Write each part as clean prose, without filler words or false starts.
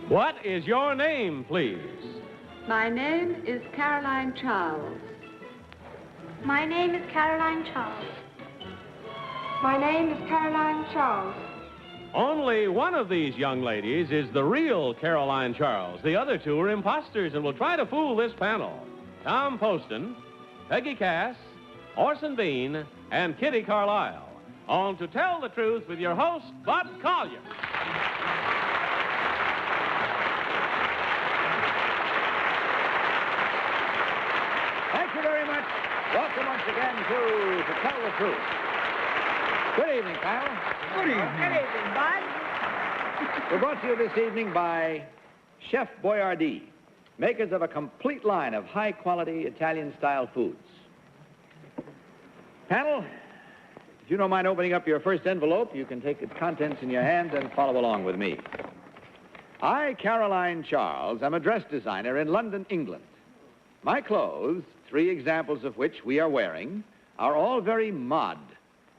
What is your name, please? My name is Caroline Charles. My name is Caroline Charles. My name is Caroline Charles. Only one of these young ladies is the real Caroline Charles. The other two are imposters and will try to fool this panel. Tom Poston, Peggy Cass, Orson Bean, and Kitty Carlisle. On To Tell the Truth with your host, Bud Collyer. Thank you very much. Welcome once again to Tell the Truth. Good evening, panel. Good evening. Good evening, Bud. We're brought to you this evening by Chef Boyardee, makers of a complete line of high-quality Italian-style foods. Panel, if you don't mind opening up your first envelope, you can take its contents in your hands and follow along with me. I, Caroline Charles, am a dress designer in London, England. My clothes, 3 examples of which we are wearing, are all very mod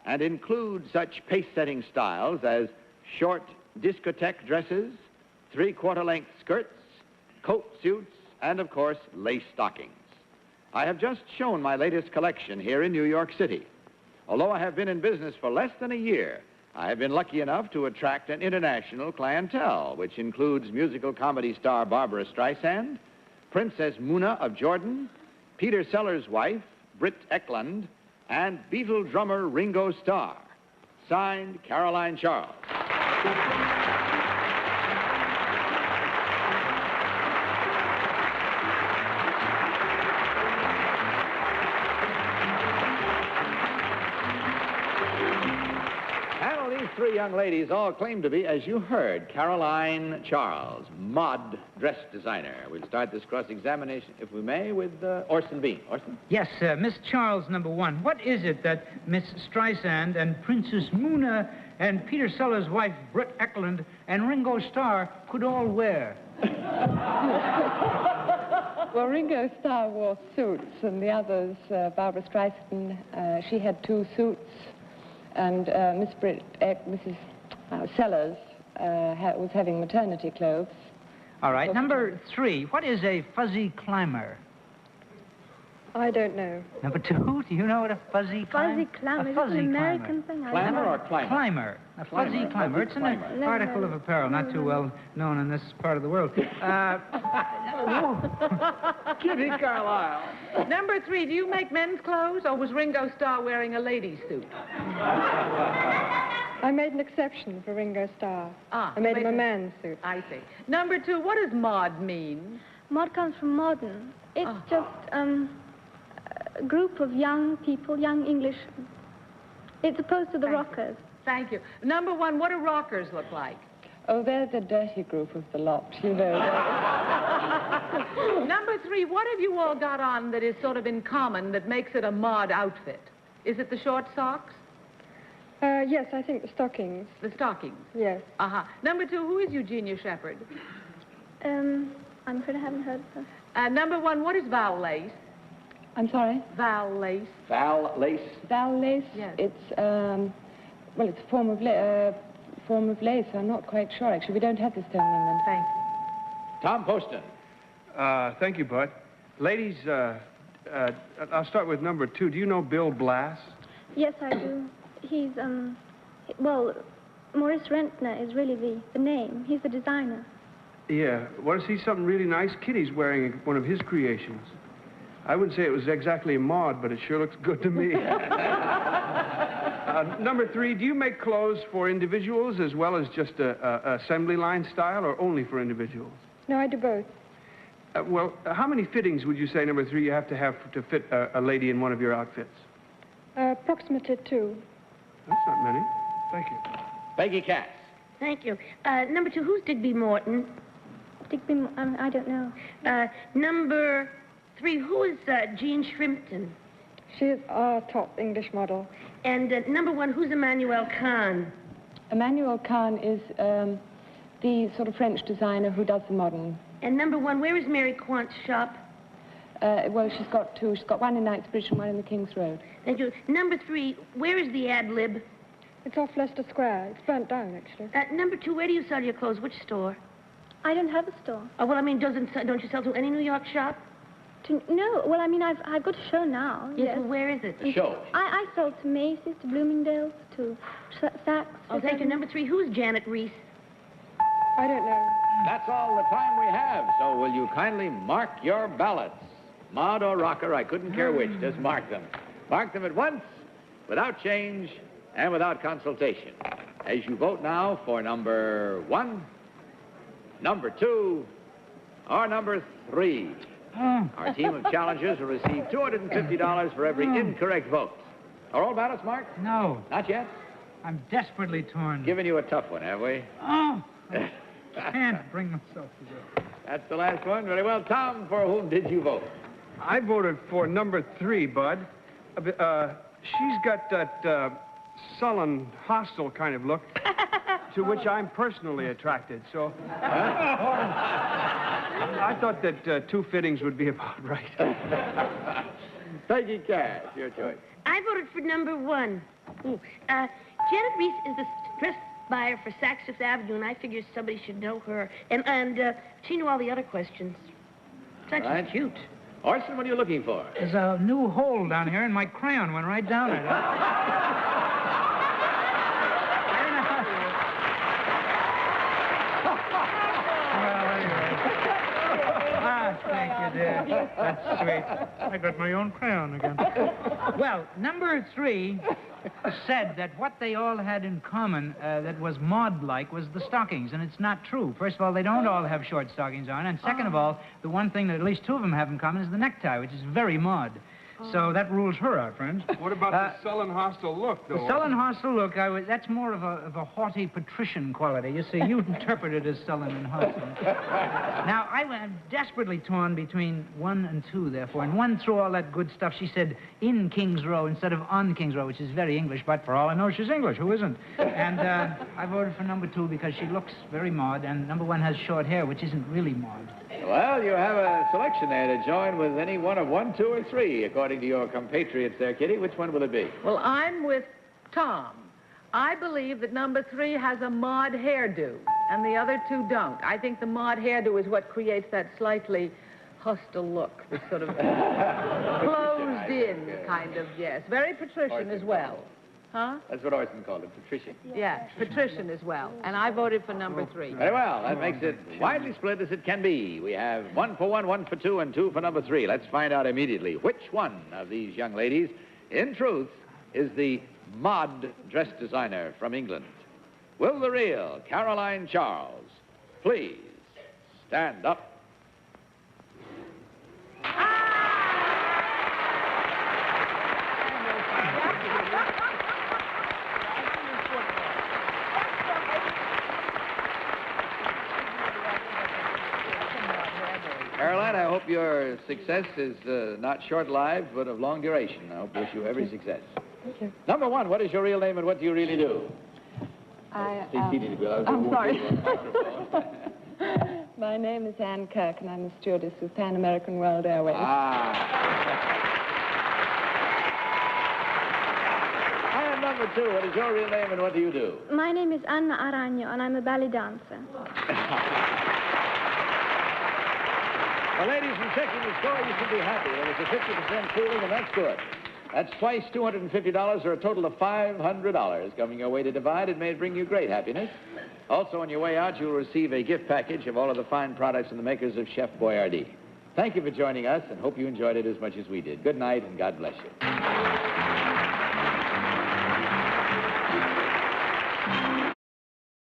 and include such pace-setting styles as short discotheque dresses, 3/4-length skirts, coat suits, and, of course, lace stockings. I have just shown my latest collection here in New York City. Although I have been in business for less than a year, I have been lucky enough to attract an international clientele, which includes musical comedy star Barbara Streisand, Princess Muna of Jordan, Peter Sellers' wife, Britt Eklund, and Beatle drummer Ringo Starr. Signed, Caroline Charles. Panel, these 3 young ladies all claim to be, as you heard, Caroline Charles, mod dress designer. We'll start this cross-examination, if we may, with Orson Bean. Orson? Yes, Miss Charles, number 1. What is it that Miss Streisand and Princess Muna and Peter Sellers' wife, Britt Eklund, and Ringo Starr could all wear? Well, Ringo Starr wore suits, and the others, Barbara Streisand, she had 2 suits, and Mrs. Sellers was having maternity clothes. All right, number 3. What is a fuzzy climber? I don't know. Number 2, do you know what a fuzzy climber? Fuzzy climber. A Is it fuzzy an American climber. thing? Climber or climber? Climber. A fuzzy climber. It's an article of apparel, not too well known in this part of the world. Kitty Carlisle. Number 3, do you make men's clothes, or was Ringo Starr wearing a lady's suit? I made an exception for Ringo Starr. Ah, I made him a man's suit. I see. Number 2, what does mod mean? Mod comes from modern. It's just a group of young people, young English. It's opposed to the rockers. Thank you. Number 1, what do rockers look like? Oh, they're the dirty group of the lot, you know. Number 3, what have you all got on that is sort of in common that makes it a mod outfit? Is it the short socks? Yes, I think the stockings. The stockings? Yes. Uh-huh. Number 2, who is Eugenia Shepherd? I'm afraid I haven't heard of her. Number 1, what is Val lace? I'm sorry? Val lace. Val lace? Val lace? Yes. It's, well, it's a form of lace. I'm not quite sure, actually. We don't have this term in England. Thank you. Tom Poston. Thank you, Bud. Ladies, I'll start with number 2. Do you know Bill Blass? Yes, I do. He's, well, Maurice Rentner is really the name. He's the designer. Yeah. Want to see something really nice? Kitty's wearing one of his creations. I wouldn't say it was exactly a mod, but it sure looks good to me. Number 3, do you make clothes for individuals as well as just a assembly line style, or only for individuals? No, I do both. Well, how many fittings would you say, number 3, you have to fit a lady in one of your outfits? Approximately 2. That's not many. Thank you. Peggy Cass. Thank you. Number 2, who's Digby Morton? Digby, I don't know. Number 3, who is Jean Shrimpton? She is our top English model. And number 1, who's Emmanuel Kahn? Emmanuel Kahn is the sort of French designer who does the modern. And number 1, where is Mary Quant's shop? Well, she's got two. She's got one in Knightsbridge and one in the King's Road. Thank you. Number 3, where is the ad lib? It's off Leicester Square. It's burnt down, actually. Number 2, where do you sell your clothes? Which store? I don't have a store. Oh, well, I mean, don't you sell to any New York shop? No, well, I mean, I've got a show now. Yes, well, where is it? The show. I sell to Macy's, to Bloomingdale's, to Saks. Oh, thank you. Number 3, who's Janet Reese? I don't know. That's all the time we have, so will you kindly mark your ballots? Mod or rocker, I couldn't care which. Just mark them. Mark them at once, without change, and without consultation. As you vote now for number 1, number 2, or number 3. Our team of challengers will receive $250 for every incorrect vote. Are all ballots marked? No. Not yet? I'm desperately torn. Giving you a tough one, have we? Oh, I can't bring myself to this. That's the last one. Very well. Tom, for whom did you vote? I voted for number 3, Bud. She's got that sullen, hostile kind of look to which I'm personally attracted, so... I thought that 2 fittings would be about right. Peggy Cash, your choice. I voted for number 1. Janet Reese is the dress buyer for Saks Fifth Avenue, and I figure somebody should know her. And she knew all the other questions. Such Right. cute. Orson, what are you looking for? There's a new hole down here, and my crayon went right down it. Thank you, dear. That's sweet. I got my own crayon again. Well, number 3 said that what they all had in common that was Maud-like was the stockings, and it's not true. First of all, they don't all have short stockings on, and second of all, the one thing that at least 2 of them have in common is the necktie, which is very Maud. So that rules her out, friends. What about the sullen, hostile look, though? The sullen, hostile look, that's more of a haughty patrician quality. You see, you interpret it as sullen and hostile. Now, I'm desperately torn between 1 and 2, therefore. And 1, through all that good stuff, she said in King's Row instead of on King's Row, which is very English, but for all I know, she's English. Who isn't? And I voted for number 2 because she looks very Maud, and number 1 has short hair, which isn't really Maud. Well, you have a selection there to join with any one of 1, 2, or 3, according to your compatriots there, Kitty. Which one will it be? Well, I'm with Tom. I believe that number 3 has a Maud hairdo, and the other 2 don't. I think the Maud hairdo is what creates that slightly hostile look, this sort of closed-in kind of, yes. Very patrician as well. Huh? That's what Orson called it, patrician. Yeah, patrician as well. And I voted for number 3. Very well. That makes it widely split as it can be. We have 1 for 1, 1 for 2, and 2 for number 3. Let's find out immediately which one of these young ladies, in truth, is the Maud dress designer from England. Will the real Caroline Charles please stand up? Caroline, I hope your success is not short-lived, but of long duration. I hope wish you every success. Thank you. Number 1, what is your real name and what do you really do? I'm sorry. My name is Ann Kirk, and I'm a stewardess with Pan American World Airways. And number 2, what is your real name and what do you do? My name is Anna Aragno, and I'm a ballet dancer. Well, ladies, in checking the score, you should be happy. There was a 50% cooling, and that's good. That's twice $250, or a total of $500 coming your way to divide. It may bring you great happiness. Also, on your way out, you'll receive a gift package of all of the fine products from the makers of Chef Boyardee. Thank you for joining us, and hope you enjoyed it as much as we did. Good night, and God bless you.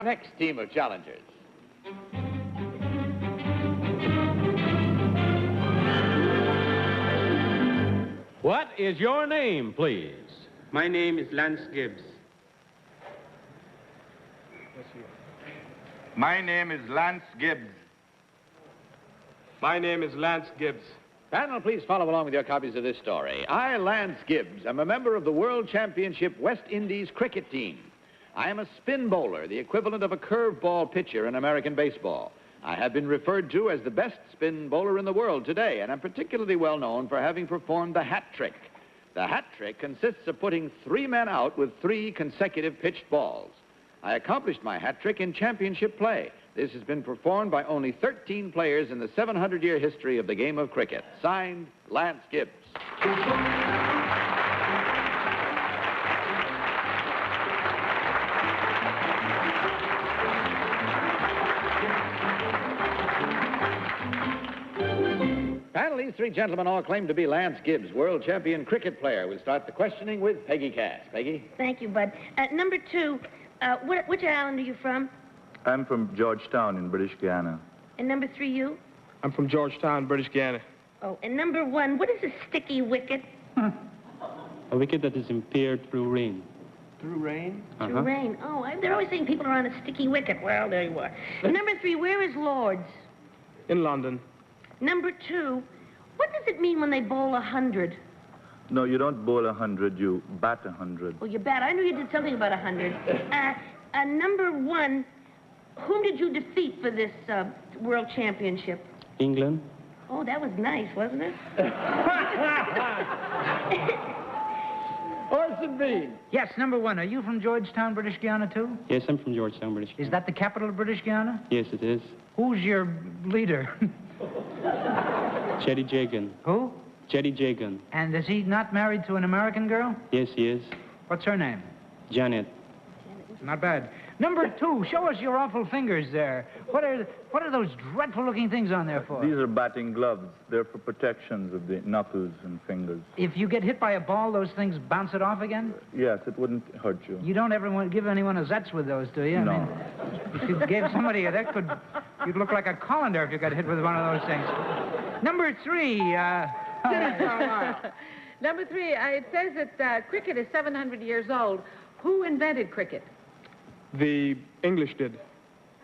Next team of challengers. What is your name, please? My name is Lance Gibbs. My name is Lance Gibbs. My name is Lance Gibbs. Panel, please follow along with your copies of this story. I, Lance Gibbs, am a member of the World Championship West Indies cricket team. I am a spin bowler, the equivalent of a curveball pitcher in American baseball. I have been referred to as the best spin bowler in the world today, and I'm particularly well known for having performed the hat trick. The hat trick consists of putting 3 men out with 3 consecutive pitched balls. I accomplished my hat trick in championship play. This has been performed by only 13 players in the 700-year history of the game of cricket. Signed, Lance Gibbs. Panel, these 3 gentlemen all claim to be Lance Gibbs, world champion cricket player. We'll start the questioning with Peggy Cass. Peggy? Thank you, Bud. Number 2, which island are you from? I'm from Georgetown in British Guiana. And number 3, you? I'm from Georgetown, British Guiana. Oh, and number 1, what is a sticky wicket? A wicket that is impaired through rain. Through rain? Through rain. Oh, they're always saying people are on a sticky wicket. Well, there you are. Number 3, where is Lord's? In London. Number 2, what does it mean when they bowl 100? No, you don't bowl 100, you bat 100. Oh, you bet. I knew you did something about 100. Number 1, whom did you defeat for this world championship? England. Oh, that was nice, wasn't it? Orson Bean. Yes, number 1. Are you from Georgetown, British Guiana, too? Yes, I'm from Georgetown, British Guiana. Is that the capital of British Guiana? Yes, it is. Who's your leader? Chetty Jagan. Who? Chetty Jagan. And is he not married to an American girl? Yes, he is. What's her name? Janet. Not bad. Number 2, show us your awful fingers there. What are those dreadful-looking things on there for? These are batting gloves. They're for protections of the knuckles and fingers. If you get hit by a ball, those things bounce it off again? Yes, it wouldn't hurt you. You don't ever give anyone a zets with those, do you? No. I mean, if you gave somebody you'd look like a colander if you got hit with one of those things. Number 3, Number 3, it says that cricket is 700 years old. Who invented cricket? The English did.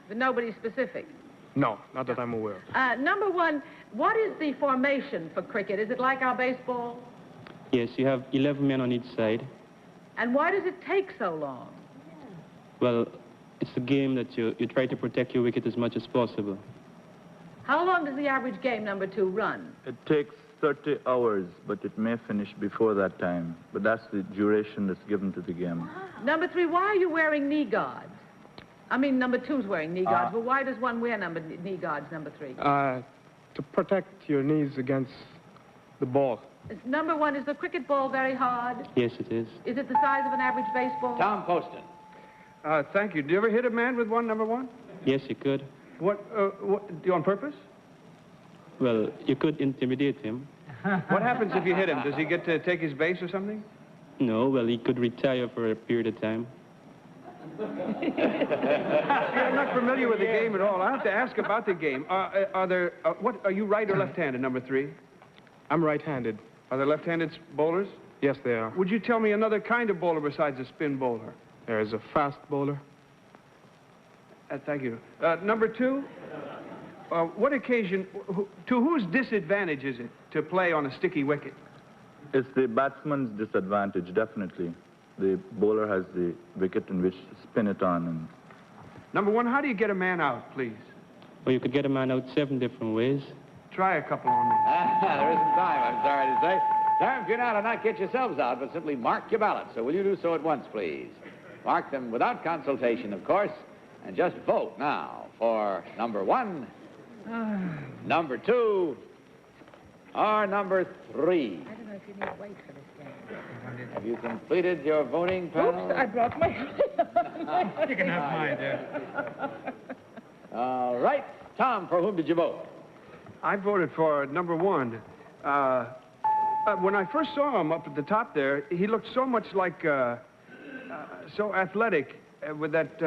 But nobody specific. No, not that I'm aware of. Number 1, what is the formation for cricket? Is it like our baseball? Yes, you have 11 men on each side. And why does it take so long? Well, it's a game that you try to protect your wicket as much as possible. How long does the average game, number 2, run? It takes 30 hours, but it may finish before that time. But that's the duration that's given to the game. Number 3, why are you wearing knee guards? I mean, number 2's wearing knee guards, but why does one wear knee guards, number 3? To protect your knees against the ball. Number 1, is the cricket ball very hard? Yes, it is. Is it the size of an average baseball? Tom Poston. Thank you. Do you ever hit a man with one, number 1? Yes, you could. What on purpose? Well, you could intimidate him. What happens if you hit him? Does he get to take his base or something? No, well, he could retire for a period of time. See, I'm not familiar with the game at all. I have to ask about the game. Are you right or left-handed, number 3? I'm right-handed. Are there left-handed bowlers? Yes, they are. Would you tell me another kind of bowler besides a spin bowler? There is a fast bowler. Thank you. Number 2, what occasion, to whose disadvantage is it to play on a sticky wicket? It's the batsman's disadvantage, definitely. The bowler has the wicket in which to spin it on. And Number 1, how do you get a man out, please? Well, you could get a man out 7 different ways. Try a couple on me. There isn't time, I'm sorry to say. Time for you now to not get yourselves out, but simply mark your ballots. So will you do so at once, please? Mark them without consultation, of course, and just vote now for number 1, number 2, or number 3. I don't know if you need to wait for this game. Have you completed your voting panel? Oops, I brought my... You can have mine there. All right. Tom, for whom did you vote? I voted for number 1. When I first saw him up at the top there, he looked so much like, so athletic with that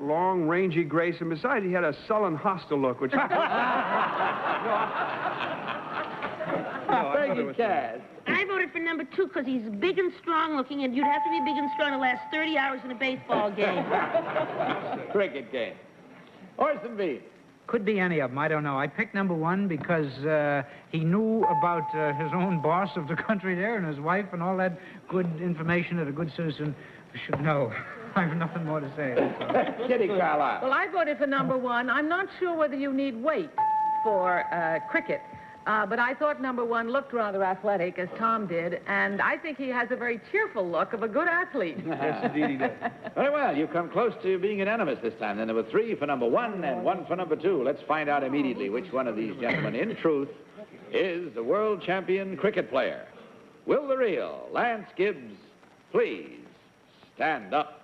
long, rangy grace, and besides, he had a sullen, hostile look, which... Peggy Cass. I voted for number 2 because he's big and strong looking, and you'd have to be big and strong to last 30 hours in a baseball game. Cricket game. Orson Bean. Could be any of them. I don't know. I picked number 1 because he knew about his own boss of the country there and his wife and all that good information that a good citizen should know. I have nothing more to say. Kitty Carlisle. Well, I voted for number 1. I'm not sure whether you need weight for cricket, but I thought number 1 looked rather athletic, as Tom did, and I think he has a very cheerful look of a good athlete. Yes, indeed he does. Very well. You come close to being unanimous this time. Then there were 3 for number 1 and 1 for number 2. Let's find out immediately which one of these gentlemen, in truth, is the world champion cricket player. Will the real Lance Gibbs please stand up?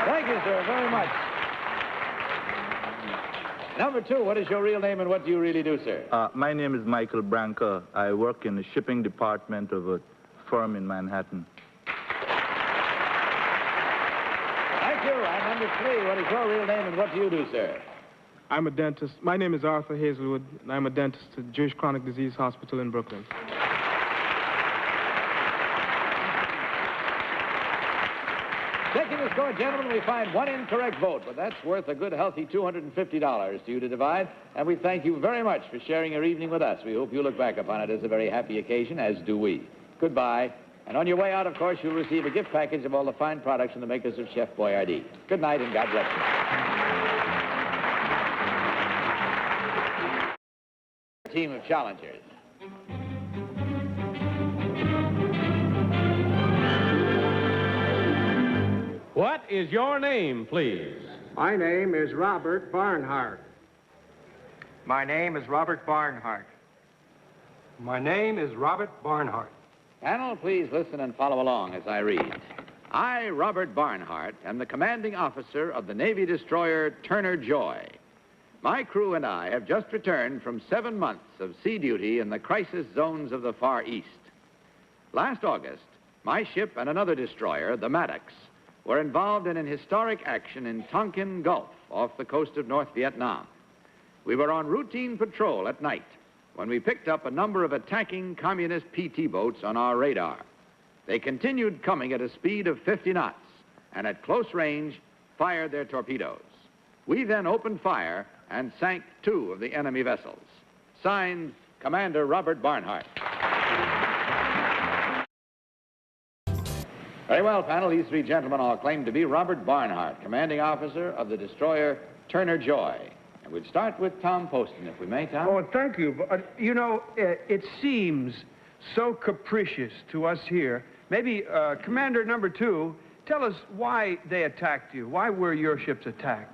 Thank you, sir, very much. Number 2, what is your real name and what do you really do, sir? My name is Michael Branca. I work in the shipping department of a firm in Manhattan. Thank you. And number 3, what is your real name and what do you do, sir? I'm a dentist. My name is Arthur Hazelwood, and I'm a dentist at Jewish Chronic Disease Hospital in Brooklyn. Taking the score, gentlemen, we find 1 incorrect vote, but that's worth a good, healthy $250 to you to divide. And we thank you very much for sharing your evening with us. We hope you look back upon it as a very happy occasion, as do we. Goodbye. And on your way out, of course, you'll receive a gift package of all the fine products from the makers of Chef Boyardee. Good night, and God bless you. Team of challengers. What is your name, please? My name is Robert Barnhart. My name is Robert Barnhart. My name is Robert Barnhart. Panel, please listen and follow along as I read. I, Robert Barnhart, am the commanding officer of the Navy destroyer Turner Joy. My crew and I have just returned from 7 months of sea duty in the crisis zones of the Far East. Last August, my ship and another destroyer, the Maddox, were involved in an historic action in Tonkin Gulf off the coast of North Vietnam. We were on routine patrol at night when we picked up a number of attacking communist PT boats on our radar. They continued coming at a speed of 50 knots and at close range fired their torpedoes. We then opened fire and sank 2 of the enemy vessels. Signed, Commander Robert Barnhart. Very well, panel. These 3 gentlemen all claim to be Robert Barnhart, commanding officer of the destroyer Turner Joy. And we'd start with Tom Poston, if we may, Tom. Oh, thank you. But, you know, it seems so capricious to us here. Maybe, Commander number 2, tell us why they attacked you. Why were your ships attacked?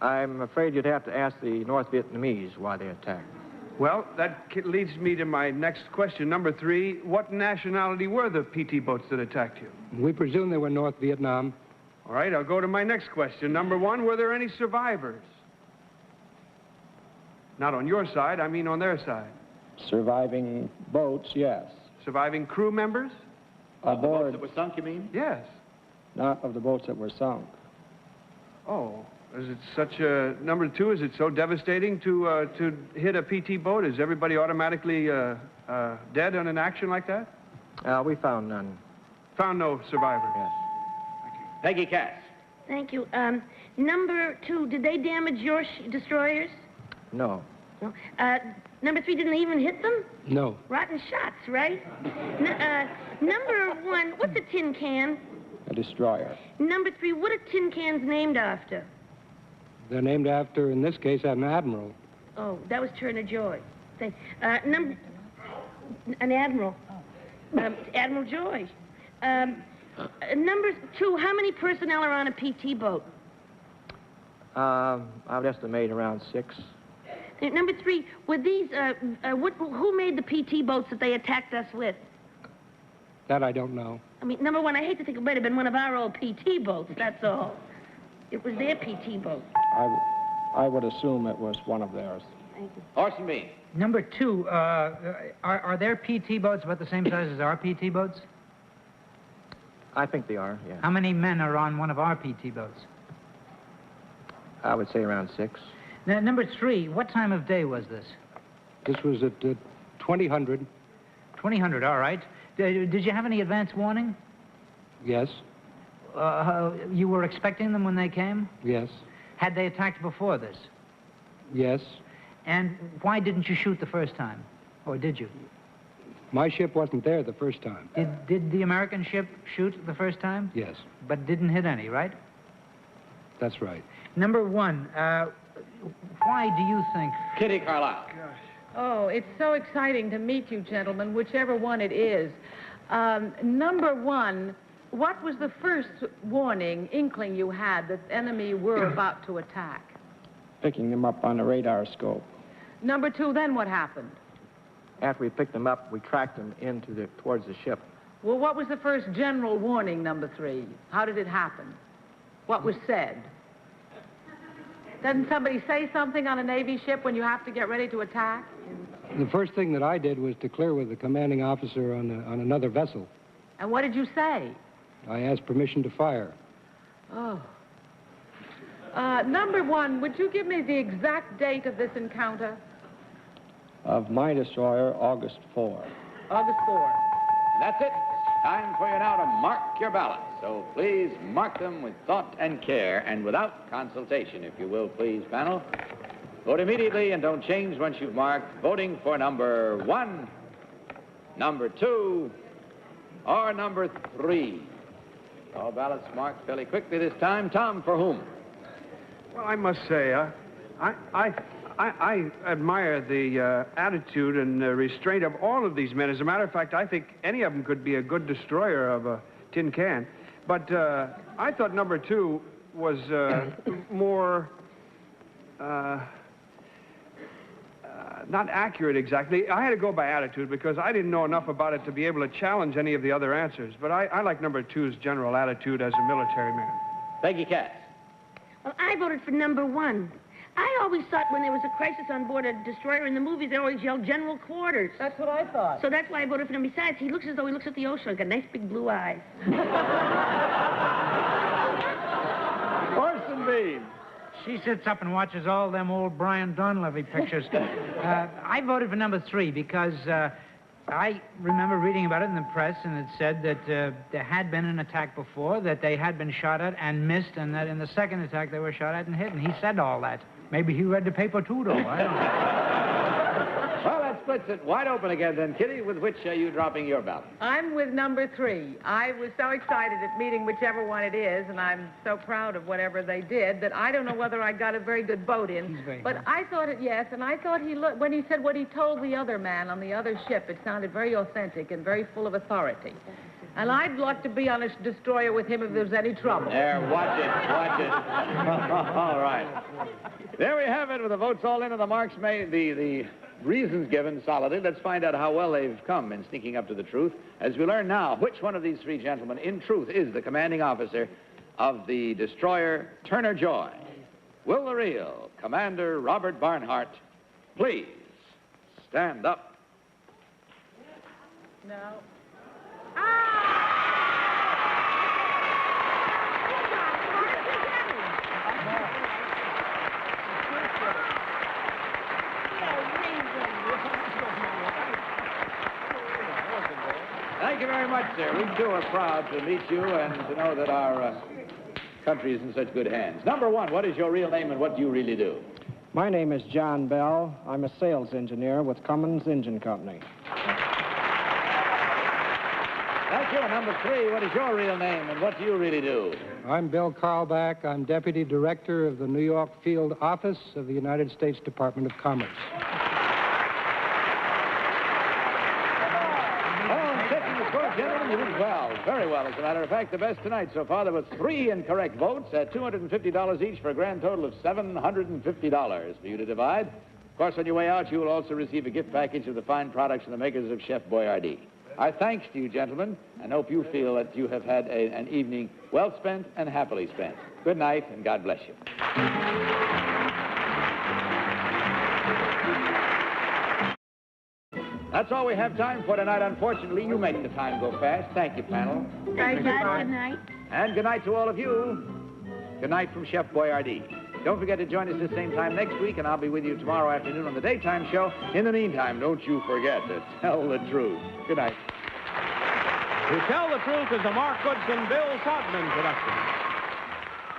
I'm afraid you'd have to ask the North Vietnamese why they attacked. Well, that leads me to my next question. Number 3, what nationality were the PT boats that attacked you? We presume they were North Vietnam. All right, I'll go to my next question. Number 1, were there any survivors? Not on your side, I mean on their side. Surviving boats, yes. Surviving crew members? Of the boats that were sunk, you mean? Yes. Not of the boats that were sunk. Oh, is it such a... Number 2, is it so devastating to hit a PT boat? Is everybody automatically dead in an action like that? We found none. Found no survivors? Yes. Thank you. Peggy Cass. Thank you. Number 2, did they damage your destroyers? No. No. Number 3, didn't they even hit them? No. Rotten shots, right? Number 1, what's a tin can? A destroyer. Number 3, what are tin cans named after? They're named after, in this case, an admiral. Oh, that was Turner Joy. An admiral. Admiral Joy. Number 2, how many personnel are on a PT boat? I would estimate around 6. Number 3, were these, who made the PT boats that they attacked us with? That I don't know. I mean, number 1, I hate to think it might have been one of our old PT boats, that's all. It was their PT boat. I would assume it was one of theirs. Thank you. Orson B. Number 2, are their PT boats about the same size as our PT boats? I think they are, yeah. How many men are on one of our PT boats? I would say around 6. Now, number 3, what time of day was this? This was at 2000. 2000, all right. Did you have any advance warning? Yes. You were expecting them when they came? Yes. Had they attacked before this? Yes. And why didn't you shoot the first time? Or did you? My ship wasn't there the first time. Did the American ship shoot the first time? Yes. But didn't hit any, right? That's right. Number one, why do you think... Kitty Carlisle. Oh, it's so exciting to meet you, gentlemen, whichever one it is. Number one, what was the first warning, inkling you had that the enemy were about to attack? Picking them up on the radar scope. Number two, then what happened? After we picked them up, we tracked them towards the ship. Well, what was the first general warning, number three? How did it happen? What was said? Doesn't somebody say something on a Navy ship when you have to get ready to attack? The first thing that I did was to clear with the commanding officer on another vessel. And what did you say? I asked permission to fire. Oh. Number one, would you give me the exact date of this encounter? Of my destroyer, August 4. August 4. That's it. Time for you now to mark your ballots. So please mark them with thought and care and without consultation, if you will, please, panel. Vote immediately and don't change once you've marked. Voting for number 1, number 2, or number 3. All ballots marked fairly quickly this time. Tom, for whom? Well, I must say, I admire the attitude and restraint of all of these men. As a matter of fact, I think any of them could be a good destroyer of a tin can. But I thought number 2 was more... not accurate exactly. I had to go by attitude because I didn't know enough about it to be able to challenge any of the other answers. But I like number 2's general attitude as a military man. Peggy Cass. Well, I voted for number 1. I always thought when there was a crisis on board a destroyer in the movies, they always yelled General Quarters. That's what I thought. So that's why I voted for him. Besides, he looks as though he looks at the ocean, got nice big blue eyes. Orson Bean. She sits up and watches all them old Brian Donlevy pictures. I voted for number 3 because I remember reading about it in the press, and it said that there had been an attack before, that they had been shot at and missed, and that in the second attack they were shot at and hit, and he said all that. Maybe he read the paper too, though. I don't know. Well, that splits it wide open again then, Kitty. With which are you dropping your ballot? I'm with number 3. I was so excited at meeting whichever one it is, and I'm so proud of whatever they did, that I don't know whether I got a very good vote in. But I thought it, yes, and I thought when he said what he told the other man on the other ship, it sounded very authentic and very full of authority. And I'd like to be on a destroyer with him if there's any trouble. There, watch it. All right. There we have it, with the votes all in and the marks made, the reasons given solidly. Let's find out how well they've come in sneaking up to the truth, as we learn now which one of these 3 gentlemen, in truth, is the commanding officer of the destroyer Turner Joy. Will the real Commander Robert Barnhart please stand up? No. Thank you very much, sir. We, too, are proud to meet you and to know that our country is in such good hands. Number 1, what is your real name and what do you really do? My name is John Bell. I'm a sales engineer with Cummins Engine Company. Thank you. Number 3, what is your real name and what do you really do? I'm Bill Carlback. I'm Deputy Director of the New York Field Office of the United States Department of Commerce. Gentlemen, you did well, very well, as a matter of fact, the best tonight so far. There were 3 incorrect votes at $250 each for a grand total of $750 for you to divide. Of course, on your way out, you will also receive a gift package of the fine products from the makers of Chef Boyardee. Our thanks to you, gentlemen, and hope you feel that you have had an evening well spent and happily spent. Good night, and God bless you. That's all we have time for tonight. Unfortunately, you make the time go fast. Thank you, panel. Thank you. Good night. And good night to all of you. Good night from Chef Boyardee. Don't forget to join us this same time next week, and I'll be with you tomorrow afternoon on the daytime show. In the meantime, don't you forget to tell the truth. Good night. To Tell the Truth is a Mark Goodson, Bill Sodman production.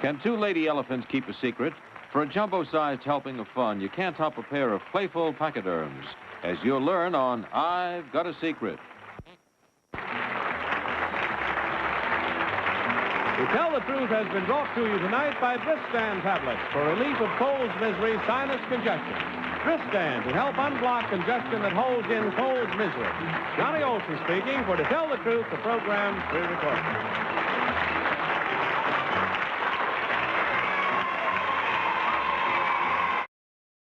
Can 2 lady elephants keep a secret? For a jumbo-sized helping of fun, you can't top a pair of playful pachyderms, as you'll learn on I've Got a Secret. To Tell the Truth has been brought to you tonight by Tristan tablets for relief of colds, misery, sinus congestion. Tristan to help unblock congestion that holds in colds, misery. Johnny Olson speaking for To Tell the Truth, the program pre-recorded.